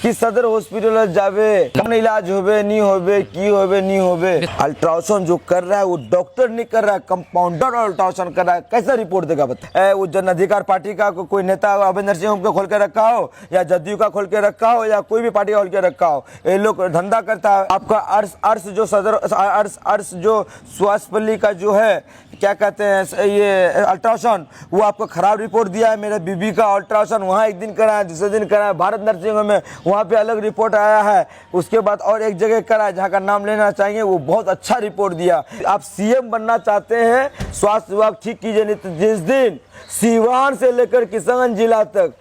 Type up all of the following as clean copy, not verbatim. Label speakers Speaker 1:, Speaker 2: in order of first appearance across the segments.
Speaker 1: कि सदर हॉस्पिटल जावे कम इलाज होवे नहीं होवे की होवे नहीं होवे। अल्ट्रासाउंड जो कर रहा है वो डॉक्टर नहीं कर रहा है, कंपाउंडर अल्ट्रासाउंड कर रहा है। कैसा रिपोर्ट देगा बता? वो जन अधिकार पार्टी का कोई नेता अभिंदर सिंह को खोल के रखा हो या जदयू का खोल के रखा हो या कोई भी पार्टी का खोल के रखा हो, ये लोग धंधा करता है। आपका अर्स जो सदर अर्स जो स्वास्थ्य का जो है क्या कहते हैं ये अल्ट्रासाउंड, वो आपको खराब रिपोर्ट दिया है। मेरे बीबी का अल्ट्रासाउंड वहाँ एक दिन करा है, दूसरे दिन करा है। भारत नर्सिंग होम में वहाँ पे अलग रिपोर्ट आया है। उसके बाद और एक जगह करा है जहाँ का नाम लेना चाहिए, वो बहुत अच्छा रिपोर्ट दिया। आप सीएम बनना चाहते हैं, स्वास्थ्य विभाग ठीक कीजिए। नहीं तो जिस दिन सीवान से लेकर किशनगंज जिला तक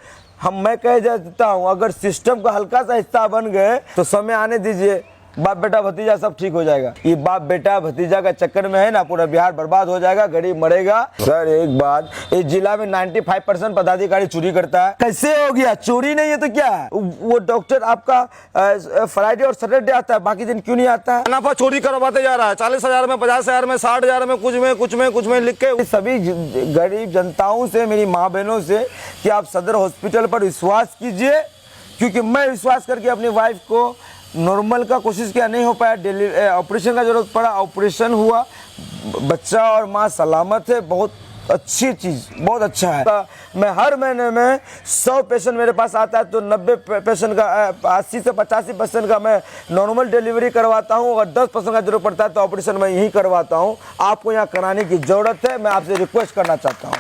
Speaker 1: मैं कह देता हूँ, अगर सिस्टम का हल्का सा हिस्सा बन गए तो समय आने दीजिए, बाप बेटा भतीजा सब ठीक हो जाएगा। ये बाप बेटा भतीजा का चक्कर में है ना, पूरा बिहार बर्बाद हो जाएगा, गरीब मरेगा। सर एक बात, इस जिला में 95% पदाधिकारी चोरी करता है। कैसे हो गया? चोरी नहीं है तो क्या है? वो डॉक्टर आपका फ्राइडे और सैटरडे आता है, बाकी दिन क्यों नहीं आता है? मुनाफा चोरी करवाते जा रहा है, 40,000 में, 50,000 में, 60,000 में, कुछ में लिख के। सभी गरीब जनताओं से, मेरी माँ बहनों से कि आप सदर हॉस्पिटल पर विश्वास कीजिए, क्योंकि मैं विश्वास करके अपनी वाइफ को नॉर्मल का कोशिश किया, नहीं हो पाया, ऑपरेशन का जरूरत पड़ा, ऑपरेशन हुआ, बच्चा और माँ सलामत है। बहुत अच्छी चीज़, बहुत अच्छा है। मैं हर महीने में 100 पेशेंट मेरे पास आता है तो 90 पेशेंट का 80 से 85% का मैं नॉर्मल डिलीवरी करवाता हूँ। अगर 10% का जरूरत पड़ता है तो ऑपरेशन मैं यहीं करवाता हूँ। आपको यहाँ कराने की ज़रूरत है, मैं आपसे रिक्वेस्ट करना चाहता हूँ।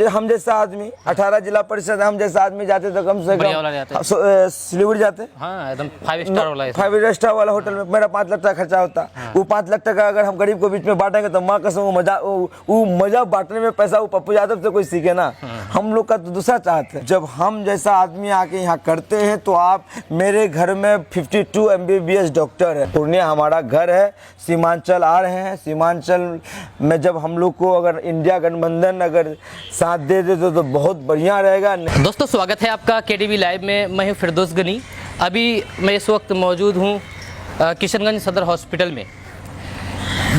Speaker 1: हम जैसा आदमी 18 जिला परिषद, हम जैसा आदमी जाते तो कम से कम सिलीगुड़ी जाते,
Speaker 2: हाँ, एकदम
Speaker 1: 5 स्टार वाला होटल में मेरा 5 लाख टका खर्चा होता। वो 5 लाख टका अगर हम गरीब को बीच में बांटेंगे तो माँ कसम वो मजा बांटने में पैसा वो पप्पू यादव से कोई सीखे ना। हम लोग का तो दूसरा चाहते हैं। जब हम जैसा आदमी आके यहाँ करते हैं तो आप, मेरे घर में 52 MBBS डॉक्टर है। पूर्णिया हमारा घर है, सीमांचल आ रहे हैं। सीमांचल में जब हम लोग को अगर इंडिया गठबंधन अगर साथ दे दे तो बहुत बढ़िया रहेगा।
Speaker 2: दोस्तों स्वागत है आपका KDV लाइव में। मैं हूं फिरदौस गनी। अभी मैं इस वक्त मौजूद हूं किशनगंज सदर हॉस्पिटल में।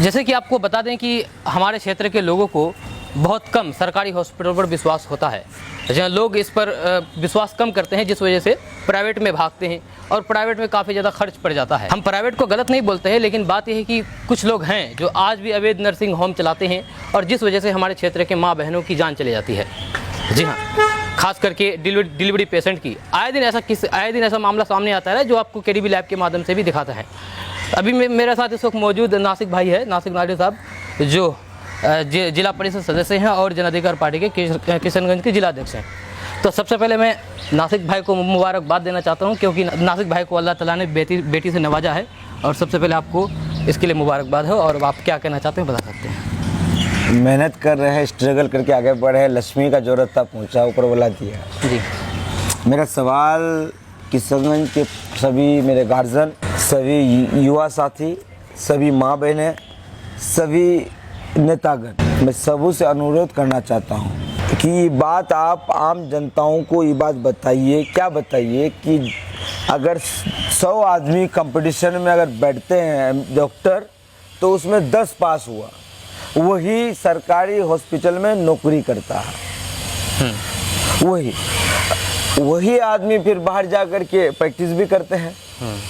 Speaker 2: जैसे कि आपको बता दें कि हमारे क्षेत्र के लोगों को बहुत कम सरकारी हॉस्पिटल पर विश्वास होता है। जहाँ लोग इस पर विश्वास कम करते हैं, जिस वजह से प्राइवेट में भागते हैं और प्राइवेट में काफ़ी ज़्यादा खर्च पड़ जाता है। हम प्राइवेट को गलत नहीं बोलते हैं, लेकिन बात यह है कि कुछ लोग हैं जो आज भी अवैध नर्सिंग होम चलाते हैं और जिस वजह से हमारे क्षेत्र के माँ बहनों की जान चली जाती है। जी हाँ, खास करके डिलीवरी पेशेंट की आए दिन ऐसा मामला सामने आता है जो आपको KDV लैब के माध्यम से भी दिखाता है। अभी मेरे साथ इस वक्त मौजूद नासिक भाई है, नासिक नाडिर साहब, जो जिला परिषद सदस्य हैं और जन अधिकार पार्टी के किशनगंज के जिला अध्यक्ष हैं। तो सबसे पहले मैं नासिक भाई को मुबारकबाद देना चाहता हूं, क्योंकि नासिक भाई को अल्लाह ताला ने बेटी से नवाजा है। और सबसे पहले आपको इसके लिए मुबारकबाद है। और आप क्या कहना चाहते हैं बता सकते हैं।
Speaker 1: मेहनत कर रहे हैं, स्ट्रगल करके आगे बढ़े हैं। लक्ष्मी का जरूरत था, पहुँचा, ऊपर वाला दिया। जी, मेरा सवाल किशनगंज के सभी मेरे गार्जियन, सभी युवा साथी, सभी माँ बहनें, सभी नेतागण, मैं सबों से अनुरोध करना चाहता हूँ कि ये बात आप आम जनताओं को ये बात बताइए। क्या बताइए कि अगर 100 आदमी कंपटीशन में अगर बैठते हैं डॉक्टर, तो उसमें 10 पास हुआ, वही सरकारी हॉस्पिटल में नौकरी करता है। वही आदमी फिर बाहर जा कर के प्रैक्टिस भी करते हैं।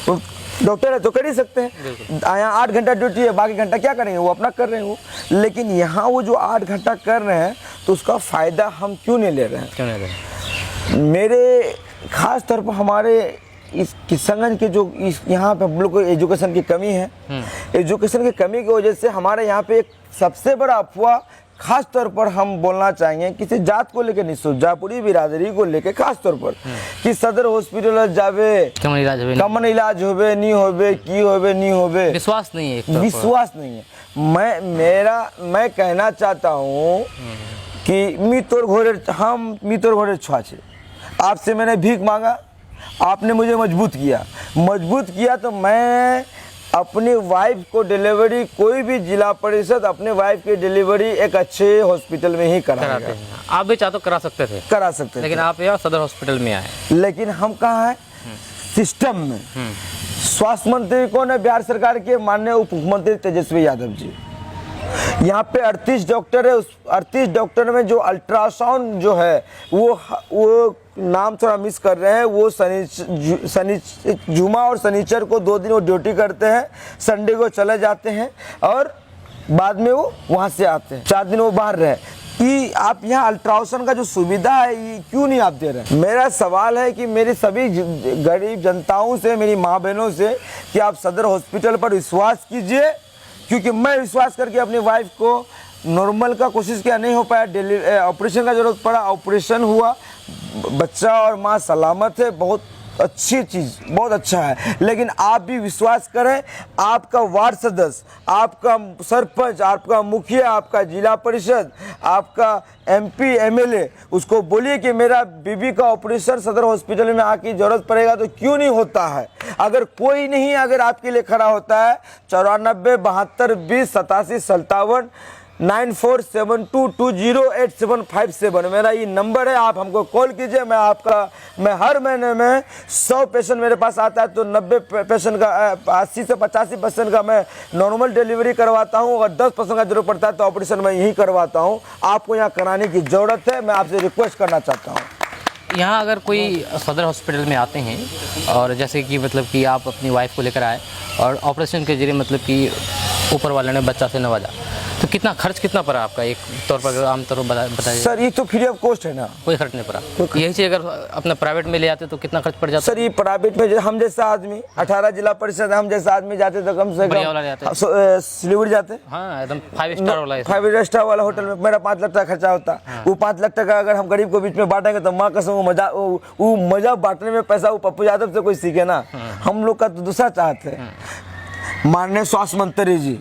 Speaker 1: तो डॉक्टर है तो कर ही सकते हैं। यहाँ 8 घंटा ड्यूटी है, बाकी घंटा क्या करेंगे, वो अपना कर रहे हैं वो। लेकिन यहाँ वो जो 8 घंटा कर रहे हैं तो उसका फ़ायदा हम क्यों नहीं ले रहे हैं? मेरे ख़ास तौर पर हमारे इस किशनगंज के जो इस यहाँ पे हम लोग को एजुकेशन की कमी है। एजुकेशन की कमी की वजह से हमारे यहाँ पे एक सबसे बड़ा अफवाह, खास तौर पर हम बोलना चाहेंगे किसी जात को लेकर नहीं, सुरजापुरी बिरादरी को लेकर खास तौर पर कि सदर हॉस्पिटल जावे कमन इलाज होवे नहीं होवे की होवे नहीं होवे,
Speaker 2: विश्वास नहीं है,
Speaker 1: विश्वास नहीं है। मैं कहना चाहता हूँ कि हम मितोर घोड़े छुआछे। आपसे मैंने भीख मांगा, आपने मुझे मजबूत किया तो मैं अपनी वाइफ को डिलीवरी, कोई भी जिला परिषद अपने वाइफ की डिलीवरी एक अच्छे हॉस्पिटल में ही कराएगा।
Speaker 2: आप भी चाहे तो करा सकते थे, लेकिन आप यहाँ सदर हॉस्पिटल में आए।
Speaker 1: लेकिन हम कहाँ हैं? सिस्टम में। स्वास्थ्य मंत्री कौन है? बिहार सरकार के माननीय उप मुख्यमंत्री तेजस्वी यादव जी। यहाँ पे 38 डॉक्टर है। उस 38 डॉक्टर में जो अल्ट्रासाउंड जो है वो नाम थोड़ा मिस कर रहे हैं। वो जुमा और शनिचर को 2 दिन वो ड्यूटी करते हैं, संडे को चले जाते हैं और बाद में वो वहाँ से आते हैं। 4 दिन वो बाहर रहे। कि आप यहाँ अल्ट्रासाउंड का जो सुविधा है ये क्यों नहीं आप दे रहे हैं? मेरा सवाल है कि मेरी सभी गरीब जनताओं से, मेरी माँ बहनों से, कि आप सदर हॉस्पिटल पर विश्वास कीजिए, क्योंकि मैं विश्वास करके अपनी वाइफ को नॉर्मल का कोशिश किया, नहीं हो पाया, ऑपरेशन का जरूरत पड़ा, ऑपरेशन हुआ, बच्चा और माँ सलामत है। बहुत अच्छी चीज़, बहुत अच्छा है। लेकिन आप भी विश्वास करें, आपका वार्ड सदस्य, आपका सरपंच, आपका मुखिया, आपका जिला परिषद, आपका MP MLA, उसको बोलिए कि मेरा बीबी का ऑपरेशन सदर हॉस्पिटल में आके जरूरत पड़ेगा तो क्यों नहीं होता है। अगर कोई नहीं अगर आपके लिए खड़ा होता है, 94 72 20 87 57 9472208757 मेरा ये नंबर है। आप हमको कॉल कीजिए। मैं हर महीने में 100 पेशेंट मेरे पास आता है तो 90 पेशेंट का 80 से 85% का मैं नॉर्मल डिलीवरी करवाता हूँ और 10% का जरूरत पड़ता है तो ऑपरेशन मैं यहीं करवाता हूँ। आपको यहाँ कराने की ज़रूरत है। मैं आपसे रिक्वेस्ट करना चाहता हूँ।
Speaker 2: यहाँ अगर कोई सदर हॉस्पिटल में आते हैं और जैसे कि मतलब कि आप अपनी वाइफ को लेकर आए और ऑपरेशन के जरिए मतलब कि ऊपर वाले ने बच्चा से नवाजा, तो कितना खर्च कितना पड़ा आपका एक तौर पर आमतौर पर बताइए?
Speaker 1: सर ये तो फ्री ऑफ कॉस्ट है ना,
Speaker 2: कोई खर्च नहीं पड़ा। यही चीज़ अगर अपना प्राइवेट में ले आते तो कितना खर्च पड़ जाता?
Speaker 1: सर ये प्राइवेट में हम जैसा आदमी 18 जिला परिषद हम जैसा आदमी जाते तो कम से कम सिलीगुड़ी जाते।
Speaker 2: हाँ एकदम 5 स्टार वाला
Speaker 1: 5 स्टार वाला होटल में मेरा 5 लाख टका खर्चा होता। वो 5 लाख टका अगर हम गरीब को बीच में बांटेंगे तो माँ कसम वो मजा बांटने में पैसा वो पप्पू यादव से कोई सीखे ना। हम लोग का तो दूसरा चाहते हैं। माननीय स्वास्थ्य मंत्री जी,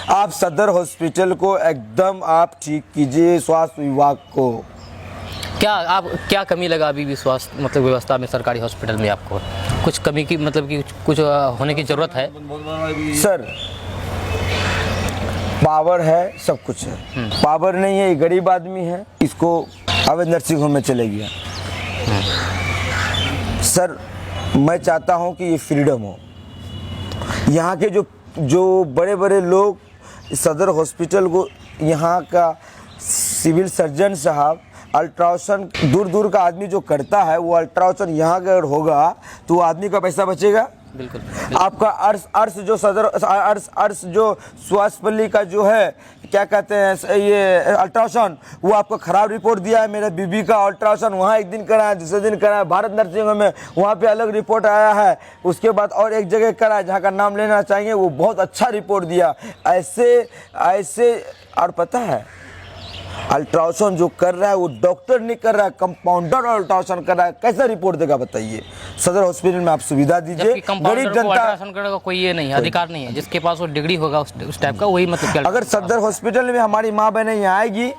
Speaker 1: आप सदर हॉस्पिटल को एकदम आप ठीक कीजिए। स्वास्थ्य विभाग को
Speaker 2: क्या कमी लगा अभी भी स्वास्थ्य मतलब व्यवस्था में सरकारी हॉस्पिटल में? आपको कुछ कमी की मतलब कि कुछ होने की ज़रूरत है?
Speaker 1: सर पावर है, सब कुछ है। पावर नहीं है, ये गरीब आदमी है, इसको अवैध नर्सिंग होम में चले गया। सर मैं चाहता हूँ कि ये फ्रीडम हो। यहाँ के जो बड़े बड़े लोग सदर हॉस्पिटल को, यहाँ का सिविल सर्जन साहब अल्ट्रासाउंड दूर दूर का आदमी जो करता है वो अल्ट्रासाउंड यहाँ अगर होगा तो आदमी का पैसा बचेगा।
Speaker 2: बिल्कुल।
Speaker 1: आपका अर्स जो सदर अर्स जो स्वास्थ्यपल्ली का जो है क्या कहते हैं ये अल्ट्रासाउंड, वो आपको ख़राब रिपोर्ट दिया है। मेरे बीबी का अल्ट्रासाउंड वहाँ एक दिन कराया, दूसरे दिन कराया, भारत नर्सिंग होम में वहाँ पे अलग रिपोर्ट आया है। उसके बाद और एक जगह कराया जहाँ का नाम लेना चाहिए, वो बहुत अच्छा रिपोर्ट दिया। ऐसे और पता है अल्ट्रासाउंड जो कर रहा है वो डॉक्टर नहीं कर रहा है, कंपाउंडर अल्ट्रासाउंड कर रहा है। कैसा रिपोर्ट देगा बताइए? सदर हॉस्पिटल में आप सुविधा दीजिए। गरीब जनता
Speaker 2: अल्ट्रासाउंड करने का कोई ये नहीं है, अधिकार नहीं है। जिसके पास वो डिग्री होगा उस टाइप का वही मतलब क्या।
Speaker 1: अगर सदर हॉस्पिटल में हमारी माँ बहनें यहाँ आएगी,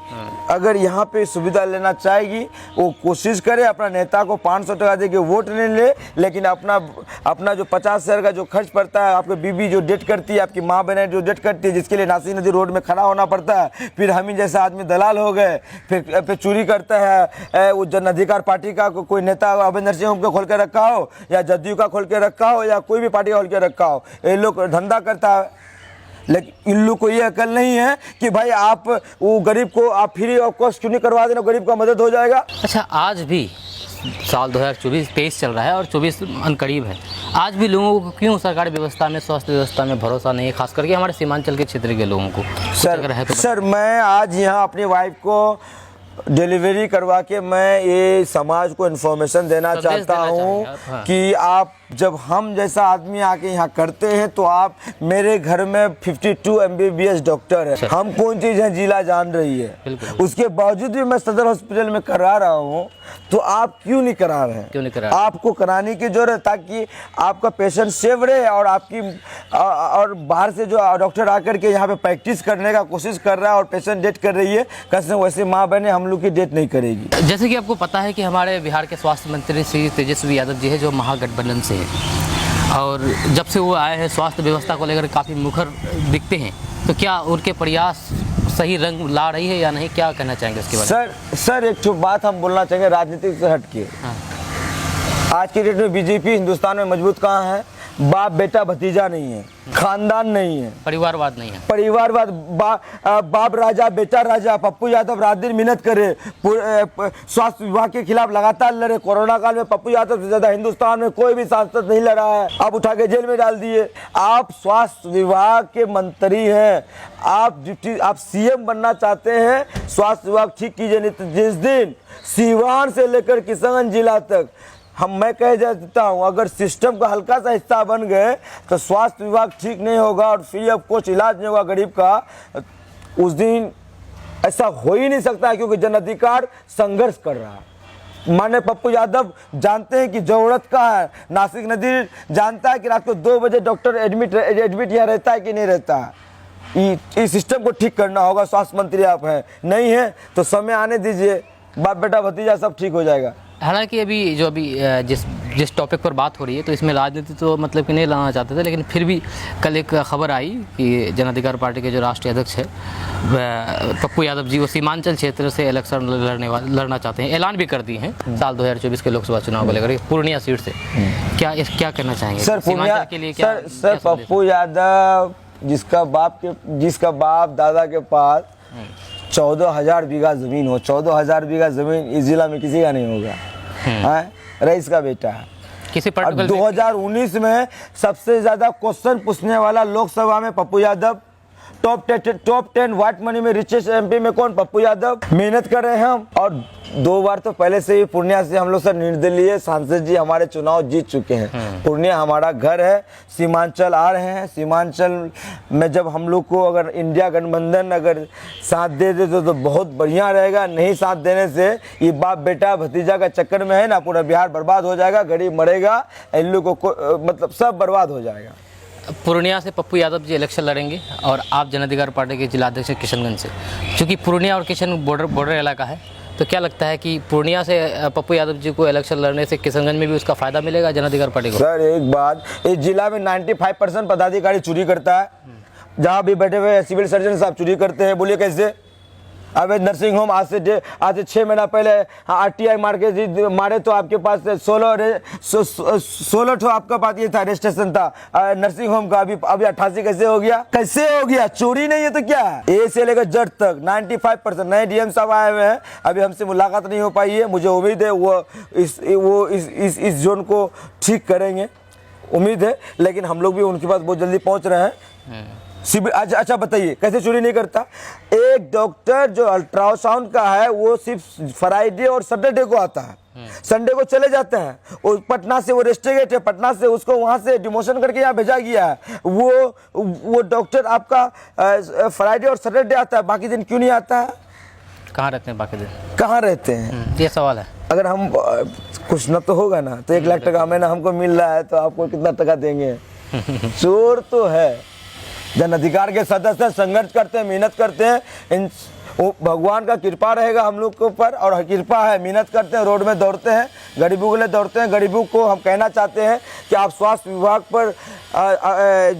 Speaker 1: अगर यहाँ पे सुविधा लेना चाहेगी, वो कोशिश करे अपना नेता को 500 टका दे के वोट नहीं ले, लेकिन अपना जो 50,000 का जो खर्च पड़ता है, आपकी बीबी जो डेट करती है, आपकी माँ बहनें जो डेट करती है, जिसके लिए नासी नदी रोड में खड़ा होना पड़ता है, फिर हम ही जैसा आदमी दलाल हो गए, फिर चोरी करता है। वो जन अधिकार पार्टी का कोई नेता अवैध नर्सिंग होम को खोल के रखा हो या जदयू का खोल के रखा हो या कोई भी पार्टी का खोल के रखा हो, ये लोग धंधा करता है। लेकिन इन लोग को ये अकल नहीं है कि भाई आप वो गरीब को आप फ्री ऑफ कॉस्ट क्यों नहीं करवा देना, गरीब का मदद हो जाएगा।
Speaker 2: अच्छा, आज भी साल 2024 चल रहा है और 24 अनकरीब है, आज भी लोगों को क्यों सरकारी व्यवस्था में, स्वास्थ्य व्यवस्था में भरोसा नहीं है, खास करके हमारे सीमांचल के क्षेत्र के लोगों को?
Speaker 1: सर मैं आज यहाँ अपनी वाइफ को डिलीवरी करवा के मैं ये समाज को इन्फॉर्मेशन देना चाहता हूँ कि आप जब हम जैसा आदमी आके यहाँ करते हैं तो आप मेरे घर में 52 MBBS डॉक्टर है। हम कौन चीज़ है जिला जान रही है, उसके बावजूद भी मैं सदर हॉस्पिटल में करा रहा हूँ, तो आप क्यों नहीं करा रहे हैं?
Speaker 2: क्यों नहीं करा रहे?
Speaker 1: आपको कराने की जरूरत है ताकि आपका पेशेंट सेव रहे और आपकी और बाहर से जो डॉक्टर आकर के यहाँ पे प्रैक्टिस करने का कोशिश कर रहा है और पेशेंट डेट कर रही है, कैसे वैसे माँ बहने हम लोग की डेट नहीं करेगी।
Speaker 2: जैसे कि आपको पता है कि हमारे बिहार के स्वास्थ्य मंत्री श्री तेजस्वी यादव जी है जो महागठबंधन से है, और जब से वो आए हैं स्वास्थ्य व्यवस्था को लेकर काफ़ी मुखर दिखते हैं, तो क्या उनके प्रयास सही रंग ला रही है या नहीं? क्या कहना चाहेंगे इसके बारे में?
Speaker 1: सर एक तो बात हम बोलना चाहेंगे राजनीति से हट के। आज की डेट में बीजेपी हिंदुस्तान में मजबूत कहाँ है? बाप बेटा भतीजा नहीं है, खानदान नहीं है,
Speaker 2: परिवारवाद नहीं है।
Speaker 1: परिवारवाद। बाप राजा बेटा राजा। पप्पू यादव रात दिन मेहनत करे, स्वास्थ्य विभाग के खिलाफ लगातार लड़े। कोरोना काल में पप्पू यादव से ज्यादा हिंदुस्तान में कोई भी सांसद नहीं लड़ा है, आप उठा के जेल में डाल दिए। आप स्वास्थ्य विभाग के मंत्री हैं, आप सीएम बनना चाहते हैं, स्वास्थ्य विभाग ठीक कीजिए। नहीं तो जिस दिन सीवान से लेकर किशनगंज जिला तक मैं कह देता हूँ, अगर सिस्टम का हल्का सा हिस्सा बन गए तो स्वास्थ्य विभाग ठीक नहीं होगा और फ्री ऑफ कॉस्ट इलाज नहीं होगा गरीब का, उस दिन ऐसा हो ही नहीं सकता है, क्योंकि जन अधिकार संघर्ष कर रहा है। माननीय पप्पू यादव जानते हैं कि जरूरत का है। नासिक नजीर जानता है कि रात को 2 बजे डॉक्टर एडमिट यहाँ रहता है कि नहीं रहता है। इस सिस्टम को ठीक करना होगा। स्वास्थ्य मंत्री आप हैं, नहीं है तो समय आने दीजिए, बाप बेटा भतीजा सब ठीक हो जाएगा।
Speaker 2: हालांकि अभी जिस टॉपिक पर बात हो रही है तो इसमें राजनीति तो मतलब कि नहीं लाना चाहते थे, लेकिन फिर भी कल एक खबर आई कि जन अधिकार पार्टी के जो राष्ट्रीय अध्यक्ष है पप्पू यादव जी, वो सीमांचल क्षेत्र से इलेक्शन लड़ना चाहते हैं, ऐलान भी कर दिए हैं साल 2024 के लोकसभा चुनाव को लेकर पूर्णिया सीट से। क्या कहना चाहेंगे
Speaker 1: सर? पूर्णिया
Speaker 2: के लिए क्या
Speaker 1: सर पप्पू यादव जिसका बाप दादा के पास 14,000 बीघा जमीन हो, 14,000 बीघा जमीन इस जिला में किसी का नहीं होगा। रईस का बेटा है।
Speaker 2: किसी
Speaker 1: और 2019 में सबसे ज्यादा क्वेश्चन पूछने वाला लोकसभा में Pappu Yadav. Top 10 white money में रिचेस्ट एमपी में कौन? पप्पू यादव। मेहनत कर रहे हैं हम, और 2 बार तो पहले से ही पूर्णिया से हम लोग सर निर्दलीय सांसद जी हमारे चुनाव जीत चुके हैं। पूर्णिया हमारा घर है, सीमांचल आ रहे हैं। सीमांचल में जब हम लोग को अगर इंडिया गठबंधन अगर साथ दे दे तो बहुत बढ़िया रहेगा। नहीं साथ देने से ये बाप बेटा भतीजा का चक्कर में है ना, पूरा बिहार बर्बाद हो जाएगा, गरीब मरेगा, इन लोगों को मतलब सब बर्बाद हो जाएगा।
Speaker 2: पूर्णिया से पप्पू यादव जी इलेक्शन लड़ेंगे और आप जन अधिकार पार्टी के जिला अध्यक्ष किशनगंज से। क्योंकि पूर्णिया और किशन बॉर्डर इलाका है, तो क्या लगता है कि पूर्णिया से पप्पू यादव जी को इलेक्शन लड़ने से किशनगंज में भी उसका फायदा मिलेगा जन अधिकार पार्टी को?
Speaker 1: सर एक बात, इस जिला में 95% पदाधिकारी चोरी करता है। जहाँ भी बैठे हुए सिविल सर्जन साहब चोरी करते हैं। बोलिए कैसे? अवैध नर्सिंग होम आज से 6 महीना पहले RTI मारे तो आपके पास 16 ठो आपका पास ये था, रजिस्ट्रेशन था नर्सिंग होम का। अभी 88 कैसे हो गया? चोरी नहीं है तो क्या है? ए से लेकर जट तक 95%। नए DM साहब आए हुए हैं, अभी हमसे मुलाकात नहीं हो पाई है। मुझे उम्मीद है वो इस जोन को ठीक करेंगे, उम्मीद है। लेकिन हम लोग भी उनके पास बहुत जल्दी पहुंच रहे हैं। अच्छा बताइए कैसे चोरी नहीं करता? एक डॉक्टर जो अल्ट्रासाउंड का है वो सिर्फ फ्राइडे और सैटरडे को आता है, संडे को चले जाते हैं। वो पटना से वो रेस्ट्रिगेट है, पटना से उसको वहां से डिमोशन करके यहाँ भेजा गया है। वो डॉक्टर आपका फ्राइडे और सैटरडे आता है, बाकी दिन क्यों नहीं आता है?
Speaker 2: कहाँ रहते हैं बाकी दिन?
Speaker 1: कहाँ रहते हैं
Speaker 2: ये सवाल है।
Speaker 1: अगर हम कुछ न तो होगा ना, तो 1 लाख टका महीना हमको मिल रहा है तो आपको कितना टका देंगे? चोर तो है। जन अधिकार के सदस्य संघर्ष करते हैं, मेहनत करते हैं। भगवान का कृपा रहेगा हम लोग के ऊपर, और कृपा है, मेहनत करते हैं, रोड में दौड़ते हैं, गरीबों के लिए दौड़ते हैं। गरीबों को हम कहना चाहते हैं कि आप स्वास्थ्य विभाग पर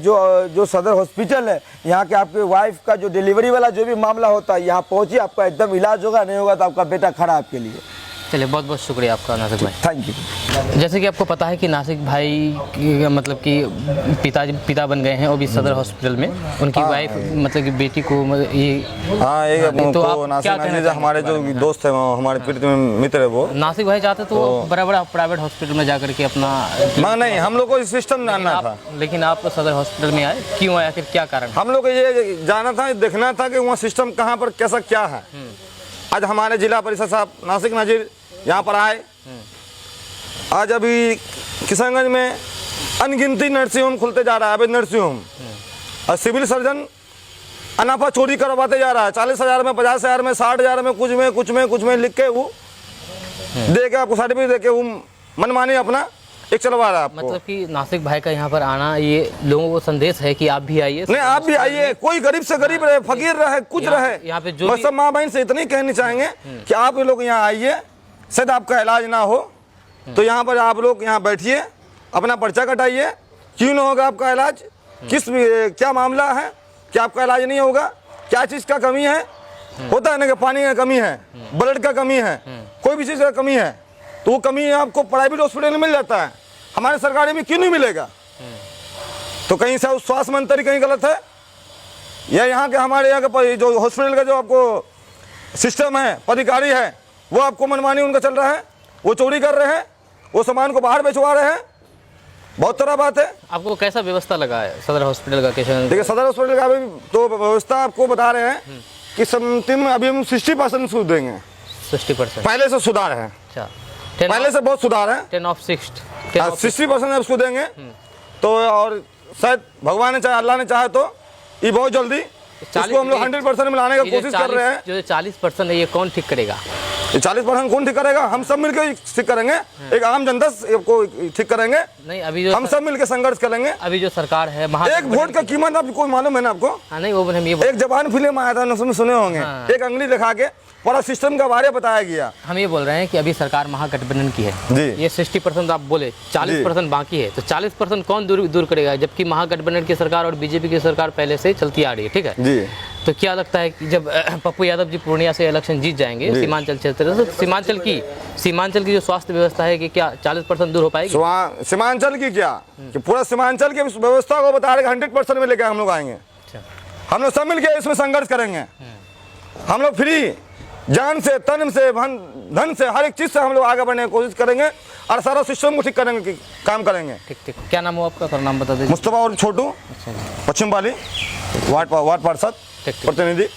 Speaker 1: जो सदर हॉस्पिटल है, यहाँ के आपके वाइफ का जो डिलीवरी वाला जो भी मामला होता है, यहाँ पहुँचिए, आपका एकदम इलाज होगा। नहीं होगा तो आपका बेटा खड़ा आपके लिए।
Speaker 2: चलिए, बहुत बहुत शुक्रिया आपका नासिक भाई,
Speaker 1: थैंक यू।
Speaker 2: जैसे कि आपको पता है कि नासिक भाई मतलब कि पिता बन गए हैं, वो भी सदर हॉस्पिटल में। उनकी वाइफ मतलब कि बेटी को ये
Speaker 3: तो नासिक हमारे जो दोस्त है, हमारे प्रीतम मित्र है, वो
Speaker 2: नासिक भाई चाहते तो बड़ा प्राइवेट हॉस्पिटल में जाकर के अपना
Speaker 3: नहीं, हम लोग को सिस्टम जानना था।
Speaker 2: लेकिन आप सदर हॉस्पिटल में आए, क्यों आया, फिर क्या कारण?
Speaker 3: हम लोग को ये जानना था, देखना था कि वहाँ सिस्टम कहाँ पर कैसा क्या है। आज हमारे जिला परिषद साहब नासिक नजीर यहाँ पर आए। आज अभी किशनगंज में अनगिनती नर्सिंग होम खुलते जा रहा है, अभी नर्सिंग होम, और सिविल सर्जन अनाफा चोरी करवाते जा रहा है। 40,000 में, 50,000 में, 60,000 में, कुछ में लिख के वो दे के आपको सर्टिफिकेट दे के वो मनमानी अपना एक चलवा रहा है आपको।
Speaker 2: मतलब कि नासिक भाई का यहाँ पर आना ये लोगों को संदेश है कि आप भी आइए।
Speaker 3: नहीं, आप भी आइए, कोई गरीब से गरीब रहे, फकीर रहे, कुछ रहे,
Speaker 2: यहाँ पे जो
Speaker 3: बस सब माँ बहन से इतनी कहनी चाहेंगे कि आप लोग यहाँ आइए। शायद आपका इलाज ना हो तो यहाँ पर आप लोग यहाँ बैठिए, अपना पर्चा कटाइए। क्यों ना होगा आपका इलाज? क्या मामला है कि आपका इलाज नहीं होगा? क्या चीज़ का कमी है? होता है ना कि पानी का कमी है, ब्लड का कमी है, कोई भी चीज़ का कमी है, तो वो कमी आपको प्राइवेट हॉस्पिटल में मिल जाता है, हमारे सरकारी में क्यों नहीं मिलेगा? तो कहीं से उस स्वास्थ्य मंत्री कहीं गलत है, या यहाँ के हमारे यहाँ के जो हॉस्पिटल का जो आपको सिस्टम है, अधिकारी है, वो आपको मनमानी उनका चल रहा है, वो चोरी कर रहे हैं, वो सामान को बाहर बेचवा रहे हैं, बहुत तरह बात है।
Speaker 2: आपको कैसा व्यवस्था लगा है सदर हॉस्पिटल का? किशन
Speaker 3: देखिए सदर हॉस्पिटल का अभी तो व्यवस्था आपको बता रहे हैं कि समथिंग अभी हम 60% सूद देंगे,
Speaker 2: 60%।
Speaker 3: पहले से सुधार है,
Speaker 2: अच्छा,
Speaker 3: पहले से बहुत सुधार है।
Speaker 2: 10 ऑफ
Speaker 3: 60% उसको देंगे तो, और शायद भगवान ने चाहे, अल्लाह ने चाहे तो ये बहुत जल्दी इसको हम लोग 100% में लाने का कोशिश कर रहे हैं।
Speaker 2: जो 40% है ये कौन ठीक करेगा?
Speaker 3: ये 40% कौन ठीक करेगा? हम सब मिलकर ठीक करेंगे, एक आम जनता को ठीक करेंगे।
Speaker 2: नहीं, अभी जो
Speaker 3: हम सब मिलकर संघर्ष करेंगे।
Speaker 2: अभी जो सरकार है
Speaker 3: एक वोट का कीमत आपको मालूम है ना आपको?
Speaker 2: हाँ, नहीं वो हम ये
Speaker 3: एक जवान फिल्म आया था, न सुने होंगे, एक अंगली दिखा के पूरा सिस्टम का बारे बताया गया।
Speaker 2: हम ये बोल रहे हैं कि अभी सरकार महागठबंधन की है
Speaker 3: जी।
Speaker 2: ये 60% आप बोले, 40% बाकी है, तो 40% कौन दूर करेगा? जबकि महागठबंधन की सरकार और बीजेपी की सरकार पहले से चलती आ रही है, ठीक है
Speaker 3: जी।
Speaker 2: तो क्या लगता है कि जब पप्पू यादव जी पूर्णिया से इलेक्शन जीत जाएंगे सीमांचल क्षेत्र से, तो सीमांचल की जो स्वास्थ्य व्यवस्था है कि क्या 40% दूर हो पाएगी?
Speaker 3: सीमांचल की क्या कि पूरा सीमांचल की व्यवस्था को बता रहे 100% में लेकर हम लोग आएंगे। हम लोग सब मिलकर इसमें संघर्ष करेंगे। हम लोग फ्री जान से, तन से, धन से, हर एक चीज़ से हम लोग आगे बढ़ने की कोशिश करेंगे और सारा सिस्टम को ठीक करने की काम करेंगे।
Speaker 2: ठीक। क्या नाम हो आपका? थोड़ा नाम बता दीजिए।
Speaker 3: मुस्तफा और छोटू, पश्चिम पाली वार्ड पार्षद प्रतिनिधि।